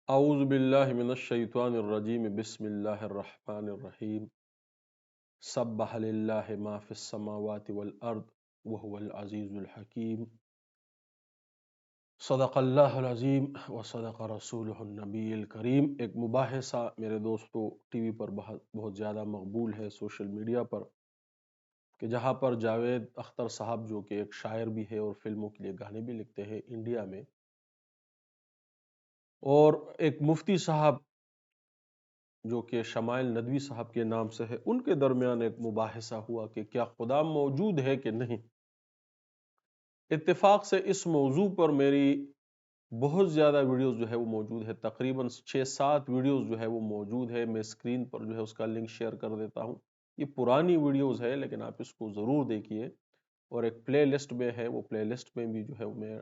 اعوذ باللہ من الشیطان الرجیم بسم اللہ الرحمن الرحیم سبح للہ ما فی السماوات والارض وهو العزیز الحکیم صدق اللہ العظیم وصدق رسولہ النبی الکریم۔ ایک مباحثہ میرے دوستو ٹی وی پر بہت زیادہ مقبول ہے، سوشل میڈیا پر، کہ جہاں پر جاوید اختر صاحب جو کہ ایک شاعر بھی ہے اور فلموں کے لیے گانے بھی لکھتے ہیں انڈیا میں، اور ایک مفتی صاحب جو کہ شمائل ندوی صاحب کے نام سے ہے، ان کے درمیان ایک مباحثہ ہوا کہ کیا خدا موجود ہے کہ نہیں۔ اتفاق سے اس موضوع پر میری بہت زیادہ ویڈیوز جو ہے وہ موجود ہے، تقریباً 6-7 ویڈیوز جو ہے وہ موجود ہے۔ میں اسکرین پر جو ہے اس کا لنک شیئر کر دیتا ہوں۔ یہ پرانی ویڈیوز ہے لیکن آپ اس کو ضرور دیکھیے، اور ایک پلے لسٹ میں ہے، وہ پلے لسٹ میں بھی جو ہے میں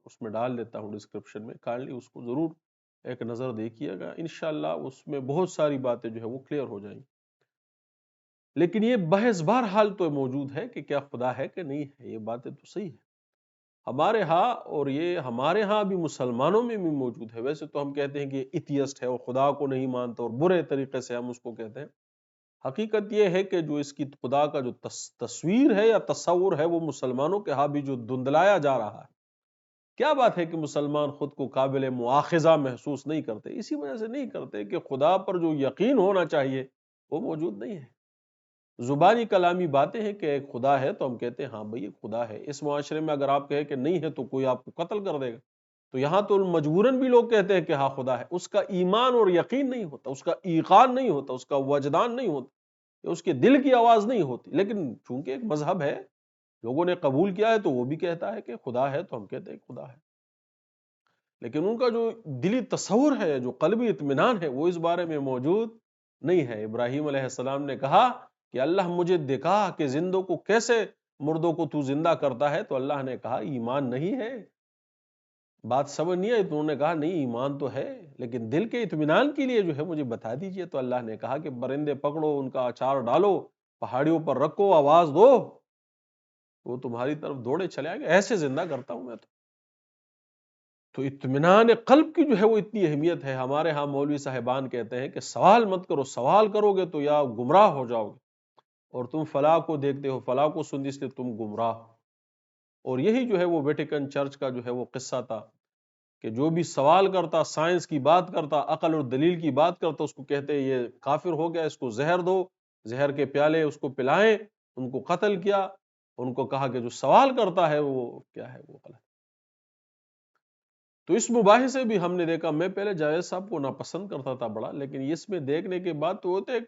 اس میں ڈال دیتا ہوں ڈسکرپشن میں، کائنڈلی اس کو ضرور ایک نظر دیکھیے گا، انشاءاللہ اس میں بہت ساری باتیں جو ہے وہ کلیئر ہو جائیں۔ لیکن یہ بحث بہرحال تو موجود ہے کہ کیا خدا ہے کہ نہیں ہے، یہ باتیں تو صحیح ہے ہمارے ہاں، اور یہ ہمارے ہاں بھی مسلمانوں میں بھی موجود ہے۔ ویسے تو ہم کہتے ہیں کہ ایتھیسٹ ہے اور خدا کو نہیں مانتا، اور برے طریقے سے ہم اس کو کہتے ہیں۔ حقیقت یہ ہے کہ جو اس کی خدا کا جو تصویر ہے یا تصور ہے، وہ مسلمانوں کے ہاں بھی جو دھندلایا جا رہا ہے۔ کیا بات ہے کہ مسلمان خود کو قابل مواخذہ محسوس نہیں کرتے، اسی وجہ سے نہیں کرتے کہ خدا پر جو یقین ہونا چاہیے وہ موجود نہیں ہے۔ زبانی کلامی باتیں ہیں کہ ایک خدا ہے تو ہم کہتے ہیں ہاں بھئی ایک خدا ہے۔ اس معاشرے میں اگر آپ کہیں کہ نہیں ہے تو کوئی آپ کو قتل کر دے گا، تو یہاں تو مجبوراً بھی لوگ کہتے ہیں کہ ہاں خدا ہے، اس کا ایمان اور یقین نہیں ہوتا، اس کا ایقان نہیں ہوتا، اس کا وجدان نہیں ہوتا، اس کے دل کی آواز نہیں ہوتی۔ لیکن چونکہ ایک مذہب ہے، لوگوں نے قبول کیا ہے، تو وہ بھی کہتا ہے کہ خدا ہے تو ہم کہتے ہیں خدا ہے، لیکن ان کا جو دلی تصور ہے، جو قلبی اطمینان ہے، وہ اس بارے میں موجود نہیں ہے۔ ابراہیم علیہ السلام نے کہا کہ اللہ مجھے دکھا کہ زندوں کو کیسے مردوں کو تو زندہ کرتا ہے، تو اللہ نے کہا ایمان نہیں ہے، بات سمجھ نہیں آئی؟ تو انہوں نے کہا نہیں ایمان تو ہے، لیکن دل کے اطمینان کے لیے جو ہے مجھے بتا دیجئے۔ تو اللہ نے کہا کہ پرندے پکڑو، ان کا اچار ڈالو، پہاڑیوں پر رکھو، آواز دو، وہ تمہاری طرف دوڑے چلے آئیں گے، ایسے زندہ کرتا ہوں میں تو اطمینان قلب کی جو ہے وہ اتنی اہمیت ہے۔ ہمارے ہاں مولوی صاحبان کہتے ہیں کہ سوال مت کرو، سوال کرو گے تو یا گمراہ ہو جاؤ گے، اور تم فلاں کو دیکھتے ہو، فلاں کو سنتے اس لیے تم گمراہ ہو۔ اور یہی جو ہے وہ ویٹیکن چرچ کا جو ہے وہ قصہ تھا کہ جو بھی سوال کرتا، سائنس کی بات کرتا، عقل اور دلیل کی بات کرتا، اس کو کہتے یہ کافر ہو گیا، اس کو زہر دو، زہر کے پیالے اس کو پلائیں، ان کو قتل کیا، ان کو کہا کہ جو سوال کرتا ہے وہ کیا ہے، وہ غلط۔ تو اس مباحثے بھی ہم نے دیکھا، میں پہلے جاوید صاحب کو ناپسند کرتا تھا بڑا، لیکن اس میں دیکھنے کے بعد تو وہ تو ایک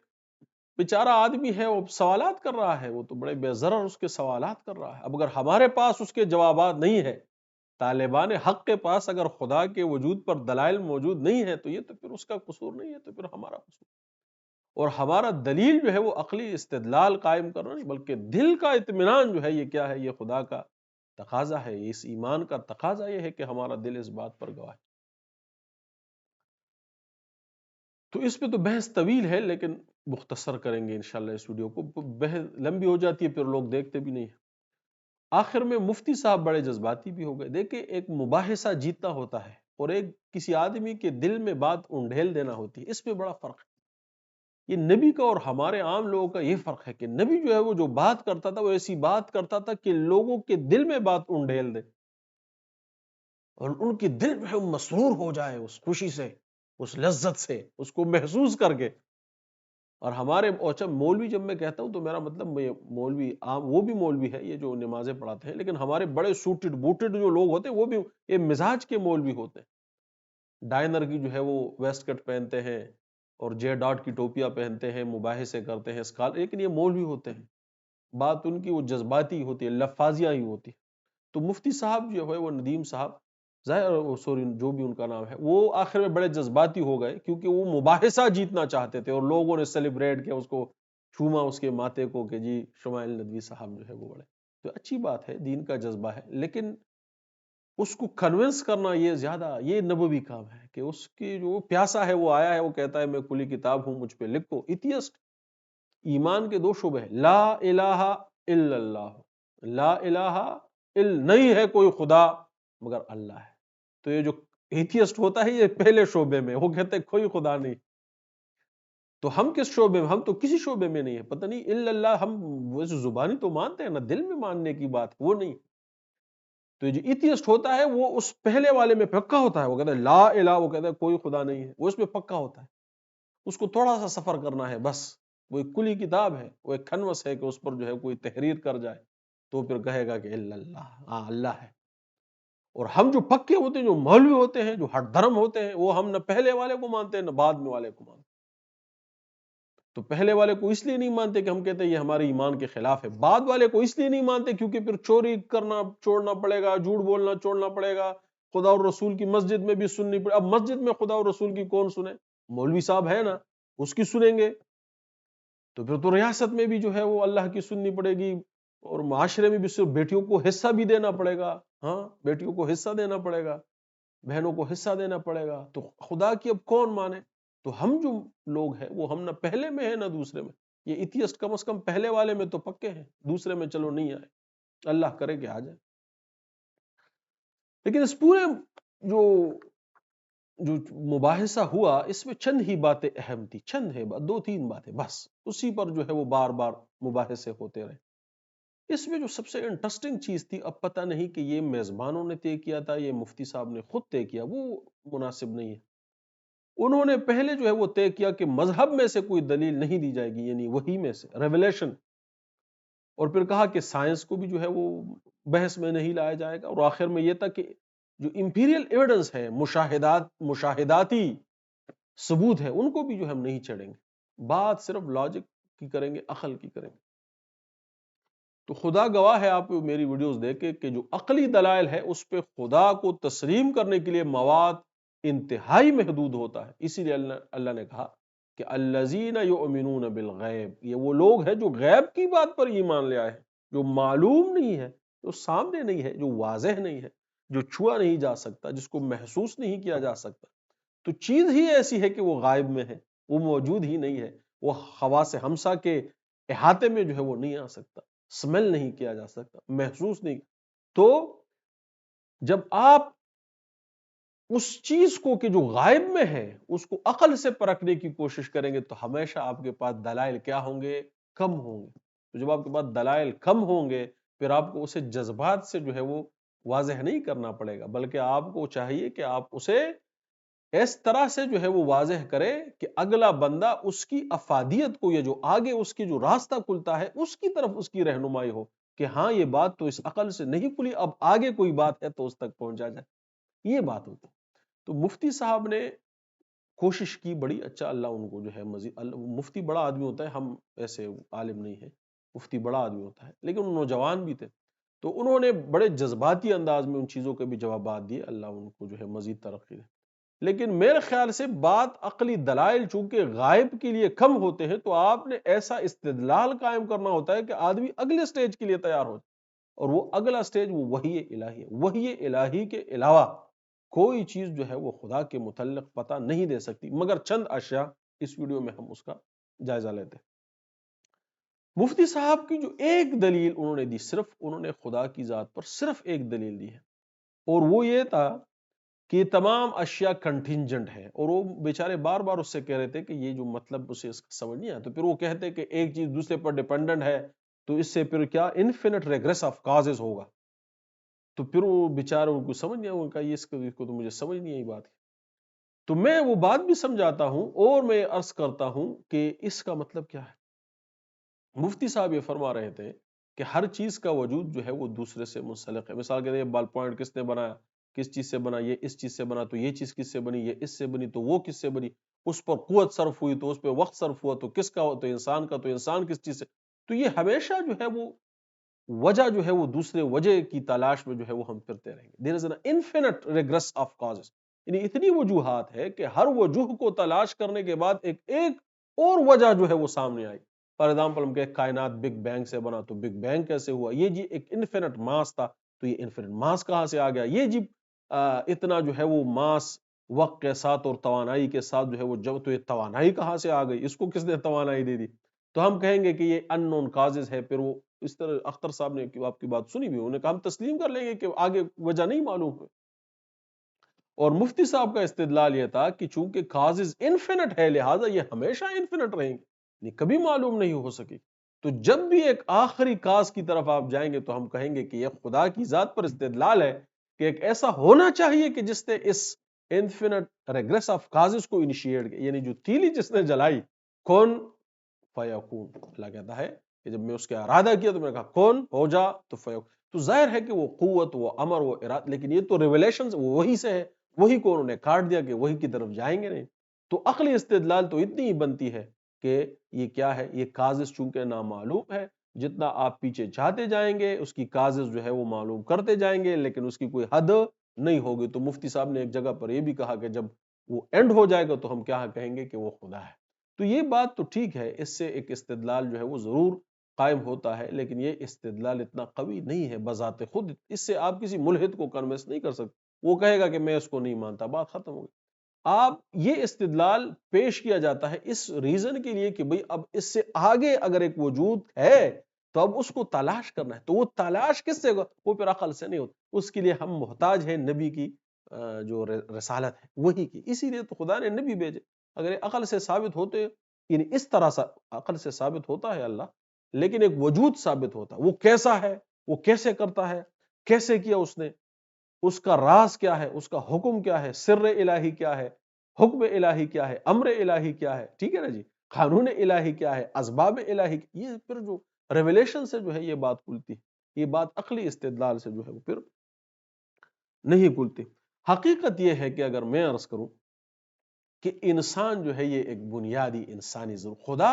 بیچارہ آدمی ہے، وہ سوالات کر رہا ہے، وہ تو بڑے بے ضرر اس کے سوالات کر رہا ہے۔ اب اگر ہمارے پاس اس کے جوابات نہیں ہے، طالبان حق کے پاس اگر خدا کے وجود پر دلائل موجود نہیں ہے، تو یہ تو پھر اس کا قصور نہیں ہے، تو پھر ہمارا قصور۔ اور ہمارا دلیل جو ہے وہ عقلی استدلال قائم کرنا نہیں، بلکہ دل کا اطمینان جو ہے یہ کیا ہے، یہ خدا کا تقاضا ہے، اس ایمان کا تقاضا یہ ہے کہ ہمارا دل اس بات پر گواہ ہے۔ تو اس پہ تو بحث طویل ہے، لیکن مختصر کریں گے انشاءاللہ اس ویڈیو کو، بحث لمبی ہو جاتی ہے پھر لوگ دیکھتے بھی نہیں ہیں۔ آخر میں مفتی صاحب بڑے جذباتی بھی ہو گئے۔ دیکھیں ایک مباحثہ جیتنا ہوتا ہے اور ایک کسی آدمی کے دل میں بات انڈھیل دینا ہوتی ہے، اس میں بڑا فرق ہے۔ یہ نبی کا اور ہمارے عام لوگوں کا یہ فرق ہے کہ نبی جو ہے وہ جو بات کرتا تھا وہ ایسی بات کرتا تھا کہ لوگوں کے دل میں بات انڈھیل دے، اور ان کے دل جو ہے وہ مسرور ہو جائے اس خوشی سے، اس لذت سے، اس کو محسوس کر کے۔ اور ہمارے اچھا مولوی جب میں کہتا ہوں تو میرا مطلب مولوی عام وہ بھی مولوی ہے یہ جو نمازیں پڑھاتے ہیں، لیکن ہمارے بڑے سوٹڈ بوٹڈ جو لوگ ہوتے ہیں وہ بھی یہ مزاج کے مولوی ہوتے ہیں۔ ڈائنر کی جو ہے وہ ویسٹ کٹ پہنتے ہیں اور جے ڈاٹ کی ٹوپیاں پہنتے ہیں، مباحثے کرتے ہیں، لیکن یہ مولوی ہوتے ہیں، بات ان کی وہ جذباتی ہوتی ہے، لفاظیاں ہی ہوتی ہے۔ تو مفتی صاحب جو ہے وہ ندیم صاحب، ظاہر سوری جو بھی ان کا نام ہے، وہ آخر میں بڑے جذباتی ہو گئے کیونکہ وہ مباحثہ جیتنا چاہتے تھے، اور لوگوں نے سیلیبریٹ کیا اس کو، چھوما اس کے ماتھے کو کہ جی شمائل ندوی صاحب جو ہے وہ بڑے۔ تو اچھی بات ہے، دین کا جذبہ ہے، لیکن اس کو کنونس کرنا یہ زیادہ یہ نبوی کام ہے کہ اس کی جو پیاسا ہے وہ آیا ہے، وہ کہتا ہے میں کھلی کتاب ہوں، مجھ پہ لکھو۔ ایتھیسٹ ایمان کے دو شعبے ہیں، لا الہ الا اللہ، لا الہ نہیں ہے کوئی خدا مگر اللہ ہے۔ تو یہ جو ایتھیسٹ ہوتا ہے یہ پہلے شعبے میں، وہ کہتے ہیں کوئی خدا نہیں. تو ہم کس شعبے میں؟ ہم تو کسی شعبے میں نہیں ہے. پتہ نہیں الا اللہ، ہم ویسے زبانی تو مانتے ہیں نا، دل میں ماننے کی بات وہ نہیں. تو جو ایتھیسٹ ہوتا ہے وہ اس پہلے والے میں پکا ہوتا ہے، وہ کہتا ہے لا الہ، وہ کہتا ہے کوئی خدا نہیں ہے، وہ اس میں پکا ہوتا ہے. اس کو تھوڑا سا سفر کرنا ہے بس، وہ ایک کلی کتاب ہے، وہ ایک کنوس ہے کہ اس پر جو ہے کوئی تحریر کر جائے تو پھر کہے گا کہ الا اللہ، ہاں اللہ ہے. اور ہم جو پکے ہوتے ہیں، جو مولوی ہوتے ہیں، جو ہٹ دھرم ہوتے ہیں، وہ ہم نہ پہلے والے کو مانتے ہیں نہ بعد میں والے کو مانتے ہیں. تو پہلے والے کو اس لیے نہیں مانتے کہ ہم کہتے ہیں یہ ہمارے ایمان کے خلاف ہے، بعد والے کو اس لیے نہیں مانتے کیونکہ پھر چوری کرنا چھوڑنا پڑے گا، جھوٹ بولنا چھوڑنا پڑے گا، خدا اور رسول کی مسجد میں بھی سننی پڑے. اب مسجد میں خدا اور رسول کی کون سنے؟ مولوی صاحب ہے نا، اس کی سنیں گے. تو پھر تو ریاست میں بھی جو ہے وہ اللہ کی سننی پڑے گی، اور معاشرے میں بھی صرف بیٹیوں کو حصہ بھی دینا پڑے گا. ہاں، بیٹیوں کو حصہ دینا پڑے گا، بہنوں کو حصہ دینا پڑے گا. تو خدا کی اب کون مانے؟ تو ہم جو لوگ ہیں وہ ہم نہ پہلے میں ہیں نہ دوسرے میں. یہ ایتھیسٹ کم از کم پہلے والے میں تو پکے ہیں، دوسرے میں چلو نہیں آئے، اللہ کرے کہ آ جائے. لیکن اس پورے جو جو مباحثہ ہوا، اس میں چند ہی باتیں اہم تھی، چند ہے دو تین باتیں بس، اسی پر جو ہے وہ بار بار مباحثے ہوتے رہے. اس میں جو سب سے انٹرسٹنگ چیز تھی، اب پتہ نہیں کہ یہ میزبانوں نے طے کیا تھا، یہ مفتی صاحب نے خود طے کیا، وہ مناسب نہیں ہے. انہوں نے پہلے جو ہے وہ طے کیا کہ مذہب میں سے کوئی دلیل نہیں دی جائے گی، یعنی وحی میں سے، ریویلیشن. اور پھر کہا کہ سائنس کو بھی جو ہے وہ بحث میں نہیں لایا جائے گا. اور آخر میں یہ تھا کہ جو امپیریل ایویڈنس ہے، مشاہداتی ثبوت ہے، ان کو بھی جو ہم نہیں چھڑیں گے، بات صرف لاجک کی کریں گے، عقل کی کریں گے. تو خدا گواہ ہے، آپ میری ویڈیوز دیکھیں کہ جو عقلی دلائل ہے اس پہ خدا کو تسلیم کرنے کے لیے مواد انتہائی محدود ہوتا ہے. اسی لیے اللہ نے کہا کہ الذین یؤمنون بالغیب، یہ وہ لوگ ہیں جو غیب کی بات پر ایمان لے آئے ہیں، جو معلوم نہیں ہے، جو سامنے نہیں ہے، جو واضح نہیں ہے، جو چھوا نہیں جا سکتا، جس کو محسوس نہیں کیا جا سکتا. تو چیز ہی ایسی ہے کہ وہ غائب میں ہے، وہ موجود ہی نہیں ہے، وہ حواس ہمسا کے احاطے میں جو ہے وہ نہیں آ سکتا، سمیل نہیں کیا جا سکتا، محسوس نہیں. تو جب آپ اس چیز کو کہ جو غائب میں ہے اس کو عقل سے پرکھنے کی کوشش کریں گے تو ہمیشہ آپ کے پاس دلائل کیا ہوں گے؟ کم ہوں گے. تو جب آپ کے پاس دلائل کم ہوں گے، پھر آپ کو اسے جذبات سے جو ہے وہ واضح نہیں کرنا پڑے گا، بلکہ آپ کو چاہیے کہ آپ اسے اس طرح سے جو ہے وہ واضح کرے کہ اگلا بندہ اس کی افادیت کو، یا جو آگے اس کی جو راستہ کھلتا ہے اس کی طرف اس کی رہنمائی ہو کہ ہاں یہ بات تو اس عقل سے نہیں کھلی، اب آگے کوئی بات ہے تو اس تک پہنچا جائے. یہ بات ہوتی. تو مفتی صاحب نے کوشش کی بڑی، اچھا اللہ ان کو جو ہے مزید، مفتی بڑا آدمی ہوتا ہے، ہم ایسے عالم نہیں ہیں، مفتی بڑا آدمی ہوتا ہے، لیکن نوجوان بھی تھے. تو انہوں نے بڑے جذباتی انداز میں ان چیزوں کے بھی جوابات دیے، اللہ ان کو جو ہے مزید ترقی دے. لیکن میرے خیال سے بات عقلی دلائل چونکہ غائب کے لیے کم ہوتے ہیں، تو آپ نے ایسا استدلال قائم کرنا ہوتا ہے کہ آدمی اگلے سٹیج کے لیے تیار ہو. اور وہ اگلا سٹیج وہ وحی الہی ہے. وحی الہی کے علاوہ کوئی چیز جو ہے وہ خدا کے متعلق پتہ نہیں دے سکتی، مگر چند اشیاء اس ویڈیو میں ہم اس کا جائزہ لیتے ہیں. مفتی صاحب کی جو ایک دلیل انہوں نے دی، صرف انہوں نے خدا کی ذات پر صرف ایک دلیل دی ہے، اور وہ یہ تھا کہ یہ تمام اشیاء کنٹینجنٹ ہے. اور وہ بیچارے بار بار اس سے کہہ رہے تھے کہ یہ جو مطلب اسے اس کا سمجھ نہیں آیا. تو پھر وہ کہتے کہ ایک چیز دوسرے پر ڈیپینڈنٹ ہے تو اس سے پھر کیا انفینٹ ریگریس آف کازز ہوگا. تو پھر وہ بیچارے ان کو سمجھ نہیں آیا، ان کا یہ اس کو تو مجھے سمجھ نہیں آئی بات. تو میں وہ بات بھی سمجھاتا ہوں اور میں عرض کرتا ہوں کہ اس کا مطلب کیا ہے. مفتی صاحب یہ فرما رہے تھے کہ ہر چیز کا وجود جو ہے وہ دوسرے سے منسلک ہے. مثال کے طور پر بال پوائنٹ کس نے بنایا، کس چیز سے بنا، یہ اس چیز سے بنا تو یہ چیز کس سے بنی، یہ اس سے بنی تو وہ کس سے بنی، اس پر قوت صرف ہوئی تو اس پہ وقت صرف ہوا تو کس کا ہو، تو انسان کا، تو انسان کس چیز سے. تو یہ ہمیشہ جو ہے وہ وجہ جو ہے وہ دوسرے وجہ کی تلاش میں جو ہے وہ ہم پھرتے رہیں گے. There is an infinite regress of causes. یعنی اتنی وجوہات ہے کہ ہر وجوہ کو تلاش کرنے کے بعد ایک اور وجہ جو ہے وہ سامنے آئی. فار ایگزامپل ہم کہ کائنات بگ بینگ سے بنا تو بگ بینگ کیسے ہوا، یہ جی ایک انفینٹ ماس تھا تو یہ انفینٹ ماس کہاں سے آ گیا، یہ جی اتنا جو ہے وہ ماس وقت کے ساتھ اور توانائی کے ساتھ جو ہے وہ جب، تو یہ توانائی کہاں سے آ گئی، اس کو کس نے توانائی دے دی. تو ہم کہیں گے کہ یہ ان نون کازز ہے. پھر وہ اس طرح اختر صاحب نے آپ کی بات سنی بھی، انہوں نے کہا ہم تسلیم کر لیں گے کہ آگے وجہ نہیں معلوم ہے. اور مفتی صاحب کا استدلال یہ تھا کہ چونکہ کازز انفینٹ ہے لہٰذا یہ ہمیشہ انفینٹ رہیں گے، یہ کبھی معلوم نہیں ہو سکی. تو جب بھی ایک آخری کاز کی طرف آپ جائیں گے تو ہم کہیں گے کہ یہ خدا کی ذات پر استدلال ہے کہ ایک ایسا ہونا چاہیے کہ جس نے اس انفینٹ ریگریس آف کازز کو انیشیٹ کیا، یعنی جو تیلی جس نے جلائی، کون فیکون. اللہ کہتا ہے کہ جب میں اس کا ارادہ کیا تو میں نے کہا کون ہو جا تو فیکون. تو ظاہر ہے کہ وہ قوت، وہ امر، وہ ارادہ، لیکن یہ تو ریویلیشن وہی سے ہے، وہی کو انہوں نے کاٹ دیا کہ وہی کی طرف جائیں گے نہیں. تو عقلی استدلال تو اتنی ہی بنتی ہے کہ یہ کیا ہے، یہ کازز چونکہ نامعلوم ہے، جتنا آپ پیچھے جاتے جائیں گے اس کی کازز جو ہے وہ معلوم کرتے جائیں گے، لیکن اس کی کوئی حد نہیں ہوگی. تو مفتی صاحب نے ایک جگہ پر یہ بھی کہا کہ جب وہ اینڈ ہو جائے گا تو ہم کیا کہیں گے کہ وہ خدا ہے. تو یہ بات تو ٹھیک ہے، اس سے ایک استدلال جو ہے وہ ضرور قائم ہوتا ہے، لیکن یہ استدلال اتنا قوی نہیں ہے بذات خود. اس سے آپ کسی ملحد کو کنوینس نہیں کر سکتے، وہ کہے گا کہ میں اس کو نہیں مانتا، بات ختم ہو گئی. آپ یہ استدلال پیش کیا جاتا ہے اس ریزن کے لیے کہ بھئی اب اس سے آگے اگر ایک وجود ہے تو اب اس کو تلاش کرنا ہے. تو وہ تلاش کس سے ہوگا؟ وہ پھر عقل سے نہیں ہوتا. اس کے لیے ہم محتاج ہیں نبی کی جو رسالت ہے وہی کی. اسی لیے تو خدا نے نبی بھیجے. اگر یہ عقل سے ثابت ہوتے، یعنی اس طرح عقل سے ثابت ہوتا ہے اللہ، لیکن ایک وجود ثابت ہوتا، وہ کیسا ہے، وہ کیسے کرتا ہے، کیسے کیا اس نے، اس کا راز کیا ہے، اس کا حکم کیا ہے، سر الہی کیا ہے، حکم الہی کیا ہے، امر الہی کیا ہے، ٹھیک ہے نا جی، قانون الہی کیا ہے، اسباب الہی، یہ پھر جو ریویلیشن سے جو ہے یہ بات کھلتی ہے. یہ بات عقلی استدلال سے جو ہے وہ پھر نہیں کھلتی. حقیقت یہ ہے کہ اگر میں عرض کروں کہ انسان جو ہے یہ ایک بنیادی انسانی ضرورت، خدا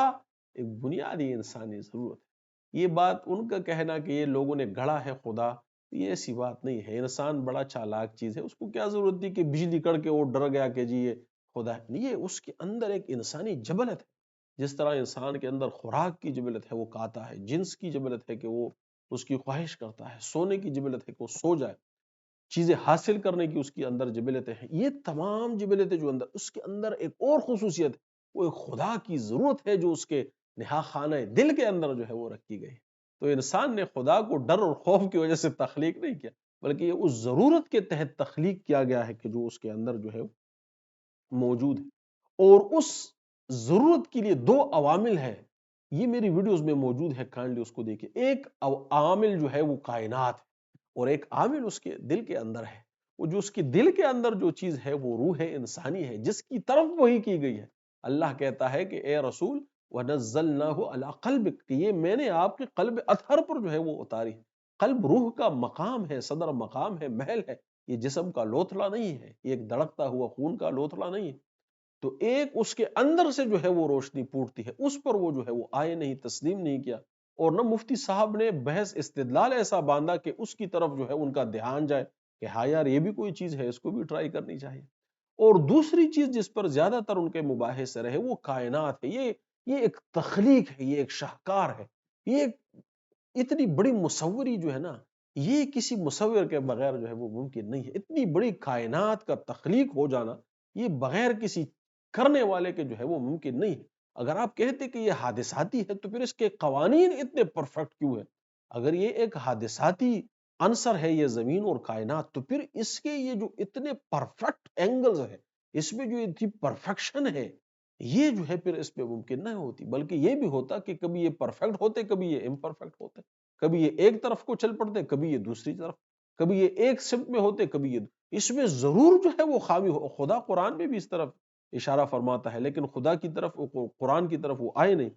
ایک بنیادی انسانی ضرورت ہے. یہ بات ان کا کہنا کہ یہ لوگوں نے گڑھا ہے خدا، یہ ایسی بات نہیں ہے. انسان بڑا چالاک چیز ہے، اس کو کیا ضرورت تھی کہ بجلی کڑ کے وہ ڈر گیا کہ جی یہ خدا ہے. یہ اس کے اندر ایک انسانی جبلت ہے. جس طرح انسان کے اندر خوراک کی جبلت ہے وہ کھاتا ہے، جنس کی جبلت ہے کہ وہ اس کی خواہش کرتا ہے، سونے کی جبلت ہے کہ وہ سو جائے، چیزیں حاصل کرنے کی اس کے اندر جبلتیں ہیں. یہ تمام جبلتیں جو اندر، اس کے اندر ایک اور خصوصیت ہے، وہ ایک خدا کی ضرورت ہے جو اس کے نہا خانہ دل کے اندر جو ہے وہ رکھی گئی. تو انسان نے خدا کو ڈر اور خوف کی وجہ سے تخلیق نہیں کیا، بلکہ یہ اس ضرورت کے تحت تخلیق کیا گیا ہے کہ جو اس کے اندر جو ہے موجود ہے. اور اس ضرورت کے لیے دو عوامل ہیں، یہ میری ویڈیوز میں موجود ہے، کائنڈلی اس کو دیکھیں. ایک عامل جو ہے وہ کائنات ہے، اور ایک عامل اس کے دل کے اندر ہے. وہ جو اس کے دل کے اندر جو چیز ہے وہ روح انسانی ہے جس کی طرف وہی کی گئی ہے. اللہ کہتا ہے کہ اے رسول وَنَزَّلْنَاهُ عَلَىٰ قَلْبِكَ، کہ یہ میں نے آپ کے قلب اطہر پر جو ہے وہ اتاری. قلب روح کا مقام ہے، صدر مقام ہے، محل ہے. یہ جسم کا لوتھڑا نہیں ہے، یہ ایک دھڑکتا ہوا خون کا لوتھڑا نہیں ہے. تو ایک اس کے اندر سے جو ہے وہ روشنی پھوٹتی ہے، اس پر وہ جو ہے وہ آئے نہیں، تسلیم نہیں کیا. اور نہ مفتی صاحب نے بحث استدلال ایسا باندھا کہ اس کی طرف جو ہے ان کا دھیان جائے کہ ہاں یار یہ بھی کوئی چیز ہے، اس کو بھی ٹرائی کرنی چاہیے. اور دوسری چیز جس پر زیادہ تر ان کے مباحث رہے وہ کائنات ہے. یہ ایک تخلیق ہے، یہ ایک شاہکار ہے، یہ ایک اتنی بڑی مصوری جو ہے نا، یہ کسی مصور کے بغیر جو ہے وہ ممکن نہیں ہے. اتنی بڑی کائنات کا تخلیق ہو جانا یہ بغیر کسی کرنے والے کے جو ہے وہ ممکن نہیں ہے. اگر آپ کہتے کہ یہ حادثاتی ہے تو پھر اس کے قوانین اتنے پرفیکٹ کیوں ہیں؟ اگر یہ ایک حادثاتی عنصر ہے یہ زمین اور کائنات، تو پھر اس کے یہ جو اتنے پرفیکٹ اینگلز ہیں، اس میں جو اتنی پرفیکشن ہے، یہ جو ہے پھر اس پہ ممکن نہ ہوتی. بلکہ یہ بھی ہوتا کہ کبھی یہ پرفیکٹ ہوتے، کبھی یہ امپرفیکٹ ہوتے، کبھی یہ ایک طرف کو چل پڑتے، کبھی یہ دوسری طرف، کبھی یہ ایک سمت میں ہوتے، کبھی یہ اس میں ضرور جو ہے وہ خامی ہو. خدا قرآن میں بھی اس طرف اشارہ فرماتا ہے، لیکن خدا کی طرف قرآن کی طرف وہ آئے نہیں.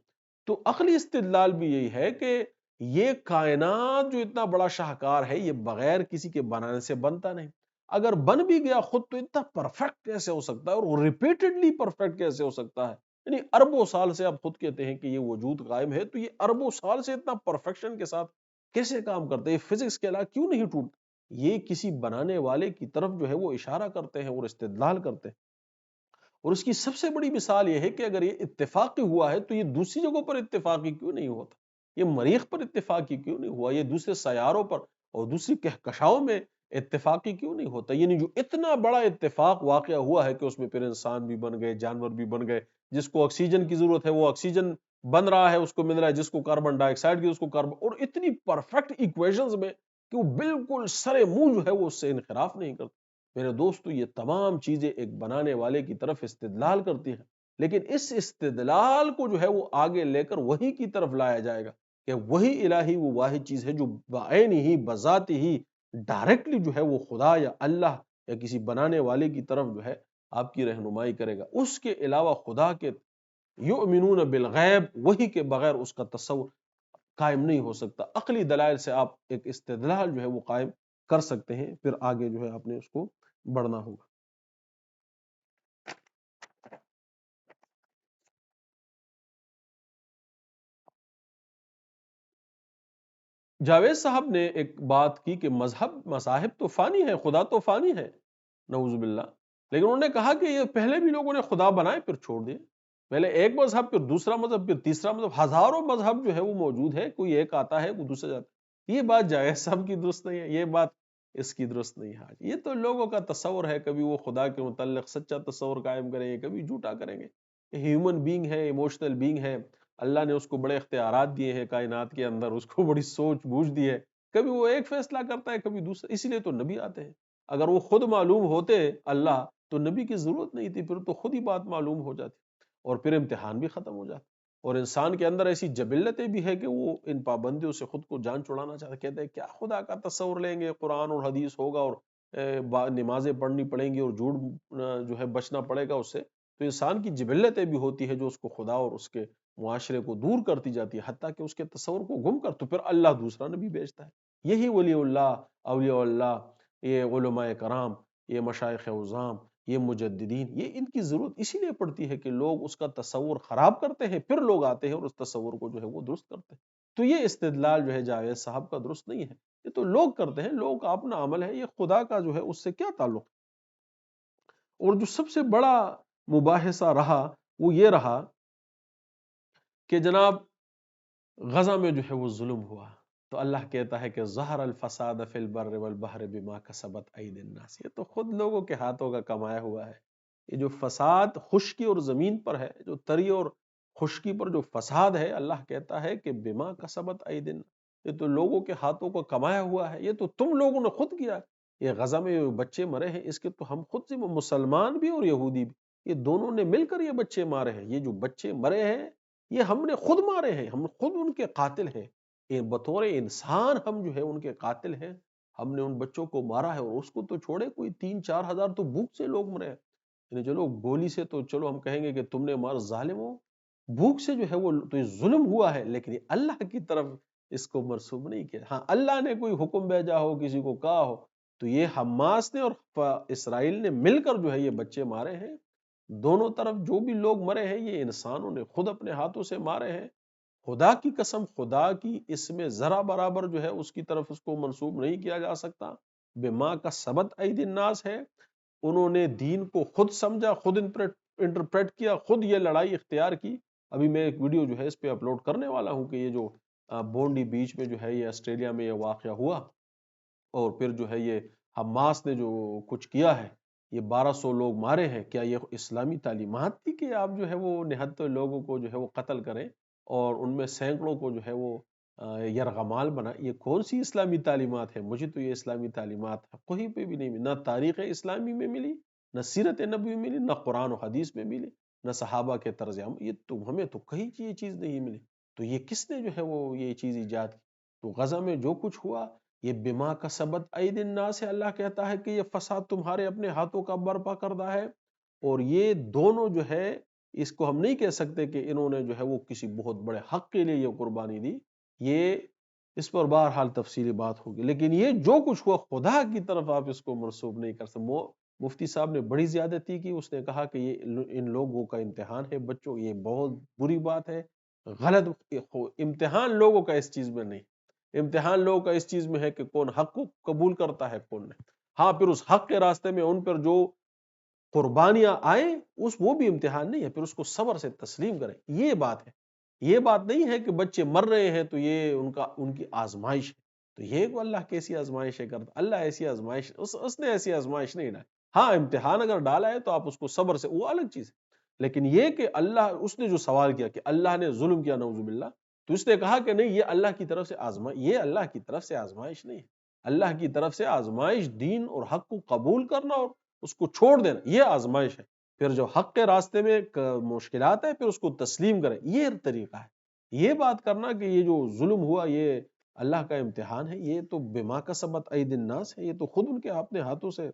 تو عقلی استدلال بھی یہی ہے کہ یہ کائنات جو اتنا بڑا شاہکار ہے یہ بغیر کسی کے بنانے سے بنتا نہیں. اگر بن بھی گیا خود تو اتنا پرفیکٹ کیسے ہو سکتا ہے، اور ریپیٹڈلی پرفیکٹ کیسے ہو سکتا ہے؟ یعنی اربوں سال سے آپ خود کہتے ہیں کہ یہ وجود قائم ہے، تو یہ اربوں سال سے اتنا پرفیکشن کے ساتھ کیسے کام کرتے ہیں؟ فزکس کے علاوہ کیوں نہیں ٹوٹتا؟ یہ کسی بنانے والے کی طرف جو ہے وہ اشارہ کرتے ہیں اور استدلال کرتے ہیں. اور اس کی سب سے بڑی مثال یہ ہے کہ اگر یہ اتفاقی ہوا ہے تو یہ دوسری جگہوں پر اتفاقی کیوں نہیں ہوتا؟ یہ مریخ پر اتفاقی کیوں نہیں ہوا؟ یہ دوسرے سیاروں پر اور دوسری کہکشاؤں میں اتفاقی کیوں نہیں ہوتا؟ یعنی جو اتنا بڑا اتفاق واقعہ ہوا ہے کہ اس میں پھر انسان بھی بن گئے، جانور بھی بن گئے، جس کو آکسیجن کی ضرورت ہے وہ آکسیجن بن رہا ہے، اس کو مل رہا ہے، جس کو کاربن ڈائی آکسائڈ کی اس کو کاربن، اور اتنی پرفیکٹ ایکویشنز میں کہ وہ بالکل سرے منہ جو ہے وہ اس سے انحراف نہیں کرتا. میرے دوستو یہ تمام چیزیں ایک بنانے والے کی طرف استدلال کرتی ہیں، لیکن اس استدلال کو جو ہے وہ آگے لے کر وہی کی طرف لایا جائے گا کہ وہی الہی وہ واحد چیز ہے جو بعین ہی بذات ہی ڈائریکٹلی جو ہے وہ خدا یا اللہ یا کسی بنانے والے کی طرف جو ہے آپ کی رہنمائی کرے گا۔ اس کے علاوہ خدا کے یؤمنون بالغیب، وہی کے بغیر اس کا تصور قائم نہیں ہو سکتا۔ عقلی دلائل سے آپ ایک استدلال جو ہے وہ قائم کر سکتے ہیں، پھر آگے جو ہے آپ نے اس کو بڑھنا ہوگا۔ جاوید صاحب نے ایک بات کی کہ مذاہب تو فانی ہے، خدا تو فانی ہے، نعوذ باللہ، لیکن انہوں نے کہا کہ یہ پہلے بھی لوگوں نے خدا بنائے پھر چھوڑ دیے، پہلے ایک مذہب پھر دوسرا مذہب پھر تیسرا مذہب، ہزاروں مذہب جو ہے وہ موجود ہے، کوئی ایک آتا ہے کوئی دوسرا جاتا ہے۔ یہ بات جاوید صاحب کی درست نہیں ہے، یہ بات اس کی درست نہیں ہے۔ یہ تو لوگوں کا تصور ہے، کبھی وہ خدا کے متعلق سچا تصور قائم کریں گے، کبھی جھوٹا کریں گے۔ ہیومن بینگ ہے، ایموشنل بینگ ہے، اللہ نے اس کو بڑے اختیارات دیے ہیں کائنات کے اندر، اس کو بڑی سوچ بوجھ دی ہے، کبھی وہ ایک فیصلہ کرتا ہے کبھی دوسرا، اسی لیے تو نبی آتے ہیں۔ اگر وہ خود معلوم ہوتے اللہ تو نبی کی ضرورت نہیں تھی، پھر تو خود ہی بات معلوم ہو جاتی اور پھر امتحان بھی ختم ہو جاتا۔ اور انسان کے اندر ایسی جبلتیں بھی ہے کہ وہ ان پابندیوں سے خود کو جان چھڑانا چاہتا ہے، کہتے ہیں کیا خدا کا تصور لیں گے، قرآن اور حدیث ہوگا اور نمازیں پڑھنی پڑیں گی اور جھوٹ جو ہے بچنا پڑے گا اس سے۔ تو انسان کی جبلتیں بھی ہوتی ہے جو اس کو خدا اور اس کے معاشرے کو دور کرتی جاتی ہے، حتیٰ کہ اس کے تصور کو گم کر، تو پھر اللہ دوسرا نبی بھیجتا ہے۔ یہی ولی اللہ، اولیاء اللہ، یہ علماء کرام، یہ مشائخ عظام، یہ مجددین، یہ ان کی ضرورت اسی لیے پڑتی ہے کہ لوگ اس کا تصور خراب کرتے ہیں، پھر لوگ آتے ہیں اور اس تصور کو جو ہے وہ درست کرتے ہیں۔ تو یہ استدلال جو ہے جاوید صاحب کا درست نہیں ہے، یہ تو لوگ کرتے ہیں، لوگ کا اپنا عمل ہے، یہ خدا کا جو ہے اس سے کیا تعلق۔ اور جو سب سے بڑا مباحثہ رہا وہ یہ رہا کہ جناب غزہ میں جو ہے وہ ظلم ہوا، تو اللہ کہتا ہے کہ ظہر الفساد فی البر والبحر بما کسبت ایدی الناس، یہ تو خود لوگوں کے ہاتھوں کا کمایا ہوا ہے۔ یہ جو فساد خشکی اور زمین پر ہے، جو تری اور خشکی پر جو فساد ہے، اللہ کہتا ہے کہ بما کسبت ایدی الناس، یہ تو لوگوں کے ہاتھوں کا کمایا ہوا ہے، یہ تو تم لوگوں نے خود کیا ہے۔ یہ غزہ میں بچے مرے ہیں، اس کے تو ہم خود سے، مسلمان بھی اور یہودی بھی، یہ دونوں نے مل کر یہ بچے مارے ہیں۔ یہ جو بچے مرے ہیں یہ ہم نے خود مارے ہیں، ہم خود ان کے قاتل ہیں، یہ بطور انسان ہم جو ہے ان کے قاتل ہیں، ہم نے ان بچوں کو مارا ہے۔ اور اس کو تو چھوڑے، کوئی 3-4 ہزار تو بھوک سے لوگ مرے ہیں، یعنی چلو گولی سے تو چلو ہم کہیں گے کہ تم نے مار، ظالم ہو، بھوک سے جو ہے وہ تو یہ ظلم ہوا ہے، لیکن یہ اللہ کی طرف اس کو مرسوب نہیں کیا۔ ہاں اللہ نے کوئی حکم بھیجا ہو، کسی کو کہا ہو، تو یہ حماس نے اور اسرائیل نے مل کر جو ہے یہ بچے مارے ہیں۔ دونوں طرف جو بھی لوگ مرے ہیں یہ انسانوں نے خود اپنے ہاتھوں سے مارے ہیں۔ خدا کی قسم، خدا کی اس میں ذرا برابر جو ہے اس کی طرف اس کو منسوب نہیں کیا جا سکتا۔ بما کا سبت عید الناس ہے، انہوں نے دین کو خود سمجھا، خود انٹرپریٹ کیا، خود یہ لڑائی اختیار کی۔ ابھی میں ایک ویڈیو جو ہے اس پہ اپلوڈ کرنے والا ہوں کہ یہ جو بونڈی بیچ میں جو ہے یہ آسٹریلیا میں یہ واقعہ ہوا، اور پھر جو ہے یہ حماس نے جو کچھ کیا ہے، یہ 1200 لوگ مارے ہیں، کیا یہ اسلامی تعلیمات تھی کہ آپ جو ہے وہ نہتے لوگوں کو جو ہے وہ قتل کریں اور ان میں سینکڑوں کو جو ہے وہ یرغمال بنا؟ یہ کون سی اسلامی تعلیمات ہے؟ مجھے تو یہ اسلامی تعلیمات کہیں پہ بھی نہیں ملی، نہ تاریخ اسلامی میں ملی، نہ سیرت نبوی میں ملی، نہ قرآن و حدیث میں ملی، نہ صحابہ کے طرز عمل، یہ تو ہمیں تو کہیں یہ چیز نہیں ملی۔ تو یہ کس نے جو ہے وہ یہ چیز ایجاد کی؟ تو غزہ میں جو کچھ ہوا یہ بما کا سبت عید الناس ہے، اللہ کہتا ہے کہ یہ فساد تمہارے اپنے ہاتھوں کا برپا کردہ ہے۔ اور یہ دونوں جو ہے اس کو ہم نہیں کہہ سکتے کہ انہوں نے جو ہے وہ کسی بہت بڑے حق کے لیے یہ قربانی دی، یہ اس پر بہرحال تفصیلی بات ہوگی، لیکن یہ جو کچھ ہوا خدا کی طرف آپ اس کو منسوب نہیں کر سکتے۔ مفتی صاحب نے بڑی زیادتی کی، اس نے کہا کہ یہ ان لوگوں کا امتحان ہے بچوں، یہ بہت بری بات ہے، غلط امتحان لوگوں کا اس چیز میں نہیں، امتحان لوگوں کا اس چیز میں ہے کہ کون حق کو قبول کرتا ہے کون نہیں۔ ہاں پھر اس حق کے راستے میں ان پر جو قربانیاں آئیں وہ بھی امتحان نہیں ہے، پھر اس کو صبر سے تسلیم کریں، یہ بات ہے۔ یہ بات نہیں ہے کہ بچے مر رہے ہیں تو یہ ان کی آزمائش ہے، تو یہ اللہ کیسی آزمائشیں کرتا؟ اللہ ایسی آزمائش اس نے ایسی آزمائش نہیں ڈالی۔ ہاں امتحان اگر ڈالا ہے تو آپ اس کو صبر سے، وہ الگ چیز ہے، لیکن یہ کہ اللہ، اس نے جو سوال کیا کہ اللہ نے ظلم کیا نعوذ باللہ، تو اس نے کہا کہ نہیں یہ اللہ کی طرف سے یہ اللہ کی طرف سے آزمائش نہیں ہے۔ اللہ کی طرف سے آزمائش دین اور حق کو قبول کرنا اور اس کو چھوڑ دینا، یہ آزمائش ہے۔ پھر جو حق کے راستے میں مشکلات ہیں پھر اس کو تسلیم کریں، یہ طریقہ ہے۔ یہ بات کرنا کہ یہ جو ظلم ہوا یہ اللہ کا امتحان ہے، یہ تو بما کسبت ایدی الناس ہے، یہ تو خود ان کے اپنے ہاتھوں سے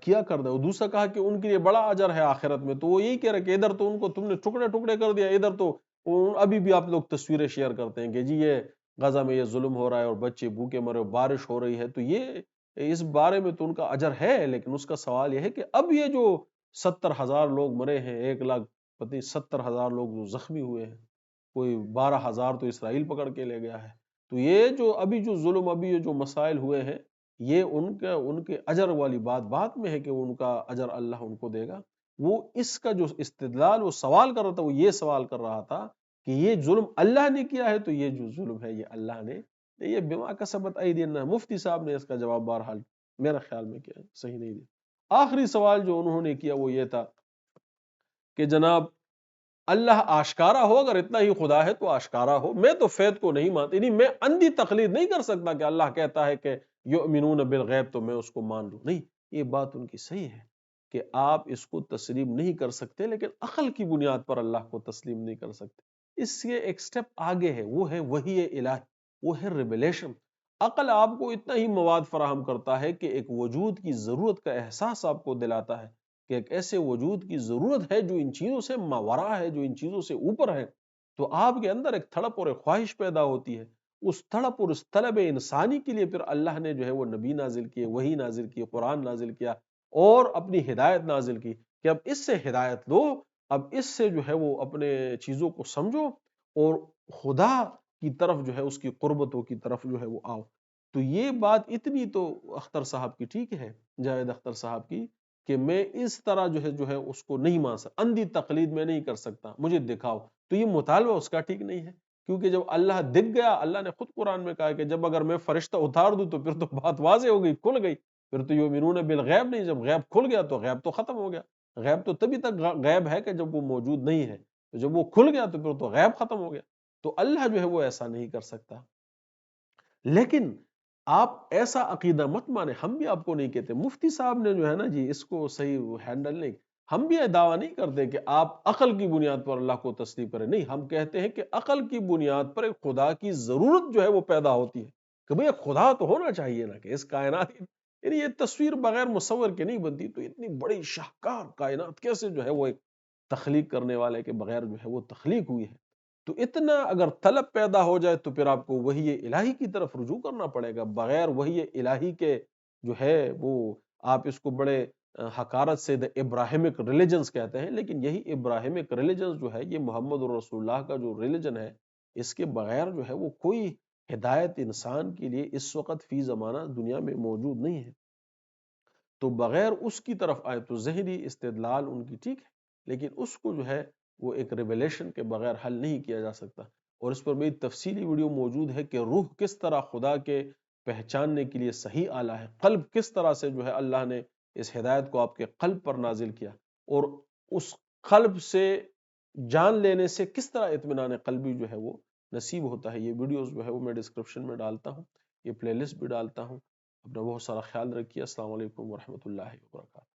کیا کر دے۔ اور دوسرا کہا کہ ان کے لیے بڑا اجر ہے آخرت میں، تو وہ یہی کہہ رہے کہ ادھر تو ان کو تم نے ٹکڑے ٹکڑے کر دیا، ادھر تو ابھی بھی آپ لوگ تصویریں شیئر کرتے ہیں کہ جی یہ غزہ میں یہ ظلم ہو رہا ہے اور بچے بھوکے مرے، بارش ہو رہی ہے، تو یہ اس بارے میں تو ان کا اجر ہے، لیکن اس کا سوال یہ ہے کہ اب یہ جو 70,000 لوگ مرے ہیں، 1,70,000 لوگ جو زخمی ہوئے ہیں، کوئی 12,000 تو اسرائیل پکڑ کے لے گیا ہے، تو یہ جو ابھی جو ظلم، ابھی یہ جو مسائل ہوئے ہیں، یہ ان کے اجر والی بات میں ہے کہ ان کا اجر اللہ ان کو دے گا۔ وہ اس کا جو استدلال وہ سوال کر رہا تھا، وہ یہ سوال کر رہا تھا کہ یہ ظلم اللہ نے کیا ہے، تو یہ جو ظلم ہے یہ اللہ نے، یہ بما کسبت ایدی الناس۔ مفتی صاحب نے اس کا جواب بہرحال میرا خیال میں کیا صحیح نہیں دیا۔ آخری سوال جو انہوں نے کیا وہ یہ تھا کہ جناب اللہ آشکارا ہو، اگر اتنا ہی خدا ہے تو آشکارا ہو، میں تو فیض کو نہیں مانتی، نہیں میں اندھی تقلید نہیں کر سکتا کہ اللہ کہتا ہے کہ یؤمنون بالغیب تو میں اس کو مان لوں، نہیں، یہ بات ان کی صحیح ہے کہ آپ اس کو تسلیم نہیں کر سکتے، لیکن عقل کی بنیاد پر اللہ کو تسلیم نہیں کر سکتے۔ اس سے ایک سٹیپ آگے ہے، وہ ہے وحی الہی، وہ ہے ریویلیشن۔ عقل آپ کو اتنا ہی مواد فراہم کرتا ہے کہ ایک وجود کی ضرورت کا احساس آپ کو دلاتا ہے کہ ایک ایسے وجود کی ضرورت ہے جو ان چیزوں سے ماورا ہے، جو ان چیزوں سے اوپر ہے، تو آپ کے اندر ایک تڑپ اور ایک خواہش پیدا ہوتی ہے۔ اس تڑپ اور اس طلب انسانی کے لیے پھر اللہ نے جو ہے وہ نبی نازل کیے، وحی نازل کی، قرآن نازل کیا اور اپنی ہدایت نازل کی کہ اب اس سے ہدایت لو، اب اس سے جو ہے وہ اپنے چیزوں کو سمجھو اور خدا کی طرف جو ہے اس کی قربتوں کی طرف جو ہے وہ آؤ۔ تو یہ بات اتنی تو اختر صاحب کی ٹھیک ہے، جاوید اختر صاحب کی، کہ میں اس طرح جو ہے اس کو نہیں مان سکتا، اندھی تقلید میں نہیں کر سکتا، مجھے دکھاؤ، تو یہ مطالبہ اس کا ٹھیک نہیں ہے، کیونکہ جب اللہ دکھ گیا، اللہ نے خود قرآن میں کہا کہ جب اگر میں فرشتہ اتار دوں تو پھر تو بات واضح ہو گئی، کھل گئی، پھر تو یؤمنون بالغیب نہیں، جب غیب کھل گیا تو غیب تو ختم ہو گیا۔ غیب تو تبھی تک غیب ہے کہ جب وہ موجود نہیں ہے، تو جب وہ کھل گیا تو پھر تو غیب ختم ہو گیا، تو اللہ جو ہے وہ ایسا نہیں کر سکتا۔ لیکن آپ ایسا عقیدہ مت مانے، ہم بھی آپ کو نہیں کہتے، مفتی صاحب نے جو ہے نا جی اس کو صحیح ہینڈل نہیں، ہم بھی یہ دعویٰ نہیں کرتے کہ آپ عقل کی بنیاد پر اللہ کو تسلیم کریں، نہیں، ہم کہتے ہیں کہ عقل کی بنیاد پر ایک خدا کی ضرورت جو ہے وہ پیدا ہوتی ہے کہ بھئی ایک خدا تو ہونا چاہیے نا، کہ اس کائنات یعنی یہ تصویر بغیر مصور کے نہیں بنتی، تو اتنی بڑی شاہکار کائنات کیسے جو ہے وہ ایک تخلیق کرنے والے کے بغیر جو ہے وہ تخلیق ہوئی ہے۔ تو اتنا اگر طلب پیدا ہو جائے تو پھر آپ کو وحی الہی کی طرف رجوع کرنا پڑے گا، بغیر وحی الہی کے جو ہے وہ آپ اس کو بڑے حقارت سے ابراہیمک ریلیجنز کہتے ہیں، لیکن یہی ابراہیمک ریلیجنز جو ہے یہ محمد رسول اللہ کا جو ریلیجن ہے، اس کے بغیر جو ہے وہ کوئی ہدایت انسان کے لیے اس وقت فی زمانہ دنیا میں موجود نہیں ہے۔ تو بغیر اس کی طرف آئے تو ذہنی استدلال ان کی ٹھیک ہے، لیکن اس کو جو ہے وہ ایک ریویلیشن کے بغیر حل نہیں کیا جا سکتا، اور اس پر میری تفصیلی ویڈیو موجود ہے کہ روح کس طرح خدا کے پہچاننے کے لیے صحیح آلہ ہے، قلب کس طرح سے جو ہے اللہ نے اس ہدایت کو آپ کے قلب پر نازل کیا، اور اس قلب سے جان لینے سے کس طرح اطمینان قلبی جو ہے وہ نصیب ہوتا ہے۔ یہ ویڈیوز جو ہے وہ میں ڈسکرپشن میں ڈالتا ہوں، یہ پلے لسٹ بھی ڈالتا ہوں۔ اپنا بہت سارا خیال رکھیے۔ السلام علیکم ورحمۃ اللہ وبرکاتہ۔